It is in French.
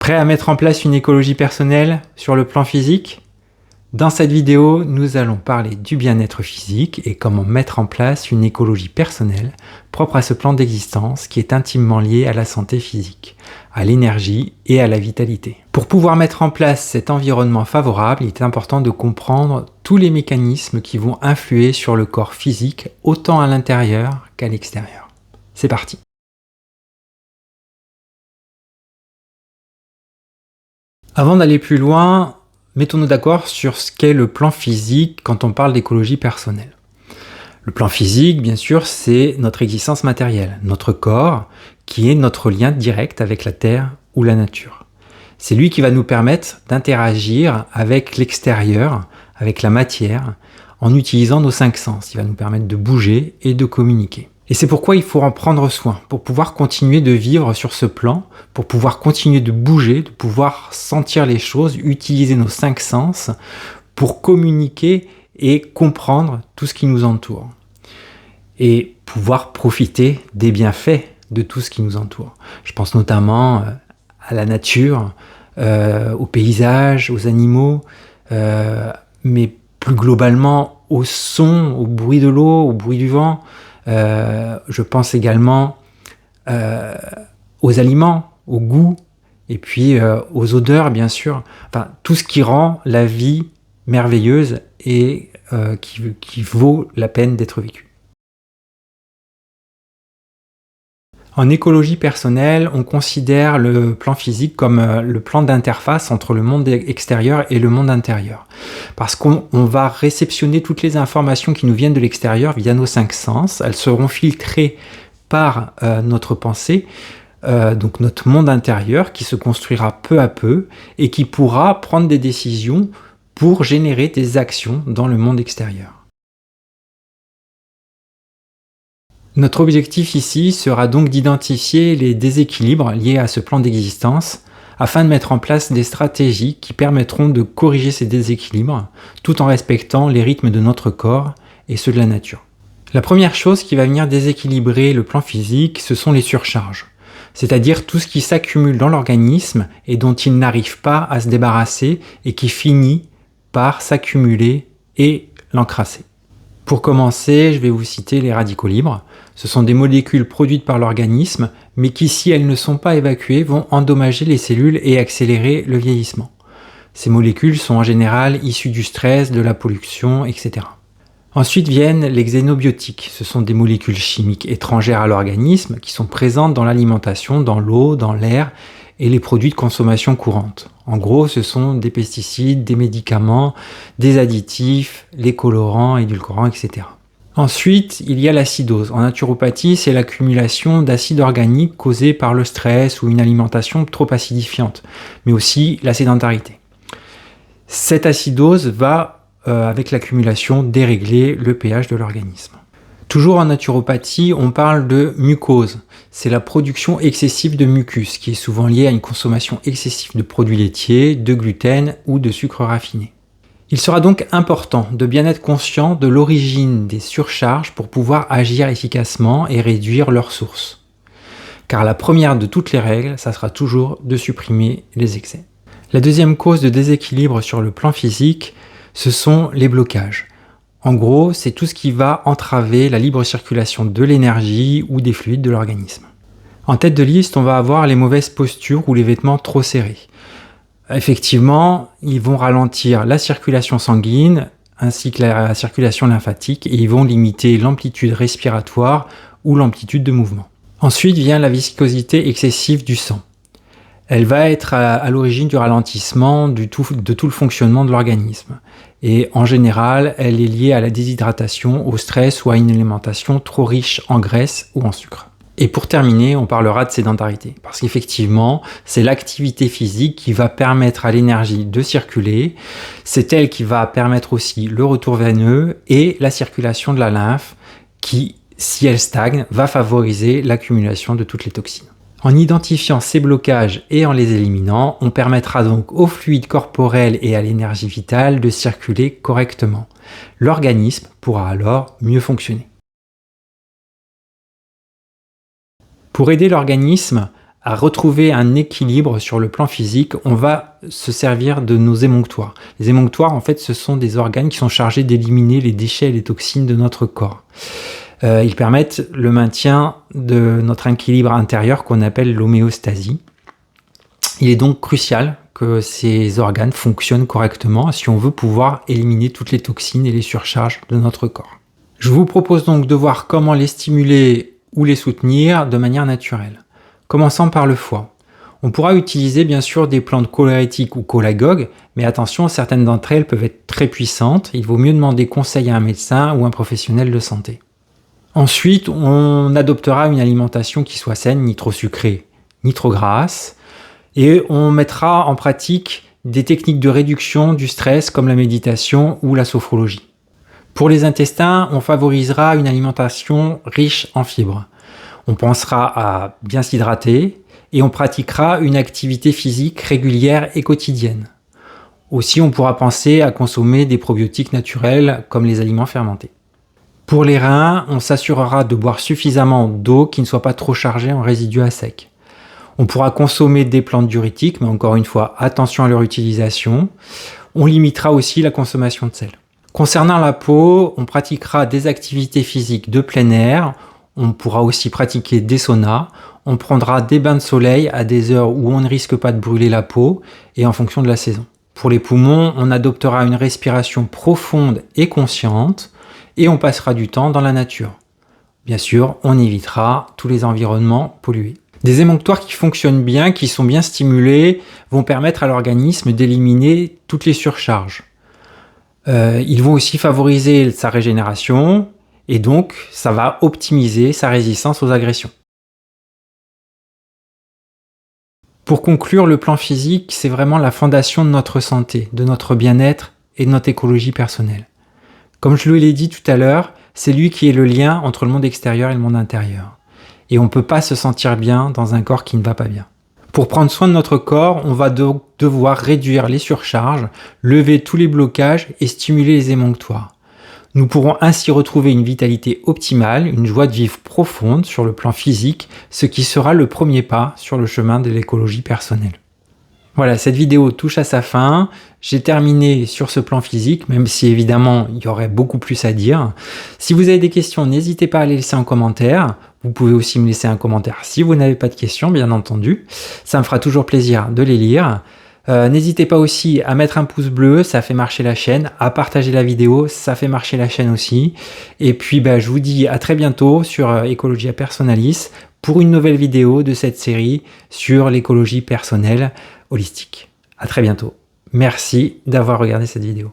Prêt à mettre en place une écologie personnelle sur le plan physique? Dans cette vidéo, nous allons parler du bien-être physique et comment mettre en place une écologie personnelle propre à ce plan d'existence qui est intimement lié à la santé physique, à l'énergie et à la vitalité. Pour pouvoir mettre en place cet environnement favorable, il est important de comprendre tous les mécanismes qui vont influer sur le corps physique, autant à l'intérieur qu'à l'extérieur. C'est parti! Avant d'aller plus loin, mettons-nous d'accord sur ce qu'est le plan physique quand on parle d'écologie personnelle. Le plan physique, bien sûr, c'est notre existence matérielle, notre corps, qui est notre lien direct avec la Terre ou la nature. C'est lui qui va nous permettre d'interagir avec l'extérieur, avec la matière, en utilisant nos 5 sens. Il va nous permettre de bouger et de communiquer. Et c'est pourquoi il faut en prendre soin, pour pouvoir continuer de vivre sur ce plan, pour pouvoir continuer de bouger, de pouvoir sentir les choses, utiliser nos 5 sens pour communiquer et comprendre tout ce qui nous entoure. Et pouvoir profiter des bienfaits de tout ce qui nous entoure. Je pense notamment à la nature, aux paysages, aux animaux, mais plus globalement au son, au bruit de l'eau, au bruit du vent. Je pense également aux aliments, au goût, et puis aux odeurs, bien sûr. Enfin, tout ce qui rend la vie merveilleuse et qui vaut la peine d'être vécue. En écologie personnelle, on considère le plan physique comme le plan d'interface entre le monde extérieur et le monde intérieur. Parce qu'on va réceptionner toutes les informations qui nous viennent de l'extérieur via nos 5 sens. Elles seront filtrées par notre pensée, donc notre monde intérieur qui se construira peu à peu et qui pourra prendre des décisions pour générer des actions dans le monde extérieur. Notre objectif ici sera donc d'identifier les déséquilibres liés à ce plan d'existence afin de mettre en place des stratégies qui permettront de corriger ces déséquilibres tout en respectant les rythmes de notre corps et ceux de la nature. La première chose qui va venir déséquilibrer le plan physique, ce sont les surcharges, c'est-à-dire tout ce qui s'accumule dans l'organisme et dont il n'arrive pas à se débarrasser et qui finit par s'accumuler et l'encrasser. Pour commencer, je vais vous citer les radicaux libres. Ce sont des molécules produites par l'organisme, mais qui, si elles ne sont pas évacuées, vont endommager les cellules et accélérer le vieillissement. Ces molécules sont en général issues du stress, de la pollution, etc. Ensuite viennent les xénobiotiques. Ce sont des molécules chimiques étrangères à l'organisme qui sont présentes dans l'alimentation, dans l'eau, dans l'air et les produits de consommation courante. En gros, ce sont des pesticides, des médicaments, des additifs, les colorants, édulcorants, etc. Ensuite, il y a l'acidose. En naturopathie, c'est l'accumulation d'acides organiques causés par le stress ou une alimentation trop acidifiante, mais aussi la sédentarité. Cette acidose va, avec l'accumulation, dérégler le pH de l'organisme. Toujours en naturopathie, on parle de mucose. C'est la production excessive de mucus, qui est souvent liée à une consommation excessive de produits laitiers, de gluten ou de sucre raffiné. Il sera donc important de bien être conscient de l'origine des surcharges pour pouvoir agir efficacement et réduire leurs sources. Car la première de toutes les règles, ça sera toujours de supprimer les excès. La deuxième cause de déséquilibre sur le plan physique, ce sont les blocages. En gros, c'est tout ce qui va entraver la libre circulation de l'énergie ou des fluides de l'organisme. En tête de liste, on va avoir les mauvaises postures ou les vêtements trop serrés. Effectivement, ils vont ralentir la circulation sanguine ainsi que la circulation lymphatique et ils vont limiter l'amplitude respiratoire ou l'amplitude de mouvement. Ensuite vient la viscosité excessive du sang. Elle va être à l'origine du ralentissement de tout le fonctionnement de l'organisme. Et en général, elle est liée à la déshydratation, au stress ou à une alimentation trop riche en graisse ou en sucre. Et pour terminer, on parlera de sédentarité. Parce qu'effectivement, c'est l'activité physique qui va permettre à l'énergie de circuler. C'est elle qui va permettre aussi le retour veineux et la circulation de la lymphe qui, si elle stagne, va favoriser l'accumulation de toutes les toxines. En identifiant ces blocages et en les éliminant, on permettra donc au fluide corporel et à l'énergie vitale de circuler correctement. L'organisme pourra alors mieux fonctionner. Pour aider l'organisme à retrouver un équilibre sur le plan physique, on va se servir de nos émonctoires. Les émonctoires, en fait, ce sont des organes qui sont chargés d'éliminer les déchets et les toxines de notre corps. Ils permettent le maintien de notre équilibre intérieur qu'on appelle l'homéostasie. Il est donc crucial que ces organes fonctionnent correctement si on veut pouvoir éliminer toutes les toxines et les surcharges de notre corps. Je vous propose donc de voir comment les stimuler ou les soutenir de manière naturelle. Commençons par le foie. On pourra utiliser bien sûr des plantes cholérétiques ou cholagogues, mais attention, certaines d'entre elles peuvent être très puissantes. Il vaut mieux demander conseil à un médecin ou un professionnel de santé. Ensuite, on adoptera une alimentation qui soit saine, ni trop sucrée, ni trop grasse, et on mettra en pratique des techniques de réduction du stress comme la méditation ou la sophrologie. Pour les intestins, on favorisera une alimentation riche en fibres. On pensera à bien s'hydrater et on pratiquera une activité physique régulière et quotidienne. Aussi, on pourra penser à consommer des probiotiques naturels comme les aliments fermentés. Pour les reins, on s'assurera de boire suffisamment d'eau qui ne soit pas trop chargée en résidus à sec. On pourra consommer des plantes diurétiques, mais encore une fois, attention à leur utilisation. On limitera aussi la consommation de sel. Concernant la peau, on pratiquera des activités physiques de plein air. On pourra aussi pratiquer des saunas. On prendra des bains de soleil à des heures où on ne risque pas de brûler la peau et en fonction de la saison. Pour les poumons, on adoptera une respiration profonde et consciente et on passera du temps dans la nature. Bien sûr, on évitera tous les environnements pollués. Des émonctoires qui fonctionnent bien, qui sont bien stimulés, vont permettre à l'organisme d'éliminer toutes les surcharges. Ils vont aussi favoriser sa régénération et donc ça va optimiser sa résistance aux agressions. Pour conclure, le plan physique, c'est vraiment la fondation de notre santé, de notre bien-être et de notre écologie personnelle. Comme je l'ai dit tout à l'heure, c'est lui qui est le lien entre le monde extérieur et le monde intérieur. Et on ne peut pas se sentir bien dans un corps qui ne va pas bien. Pour prendre soin de notre corps, on va donc devoir réduire les surcharges, lever tous les blocages et stimuler les émonctoires. Nous pourrons ainsi retrouver une vitalité optimale, une joie de vivre profonde sur le plan physique, ce qui sera le premier pas sur le chemin de l'écologie personnelle. Voilà, cette vidéo touche à sa fin. J'ai terminé sur ce plan physique, même si évidemment il y aurait beaucoup plus à dire. Si vous avez des questions, n'hésitez pas à les laisser en commentaire. Vous pouvez aussi me laisser un commentaire si vous n'avez pas de questions, bien entendu. Ça me fera toujours plaisir de les lire. N'hésitez pas aussi à mettre un pouce bleu, ça fait marcher la chaîne, à partager la vidéo, ça fait marcher la chaîne aussi. Et puis je vous dis à très bientôt sur Ecologia Personalis pour une nouvelle vidéo de cette série sur l'écologie personnelle holistique. À très bientôt. Merci d'avoir regardé cette vidéo.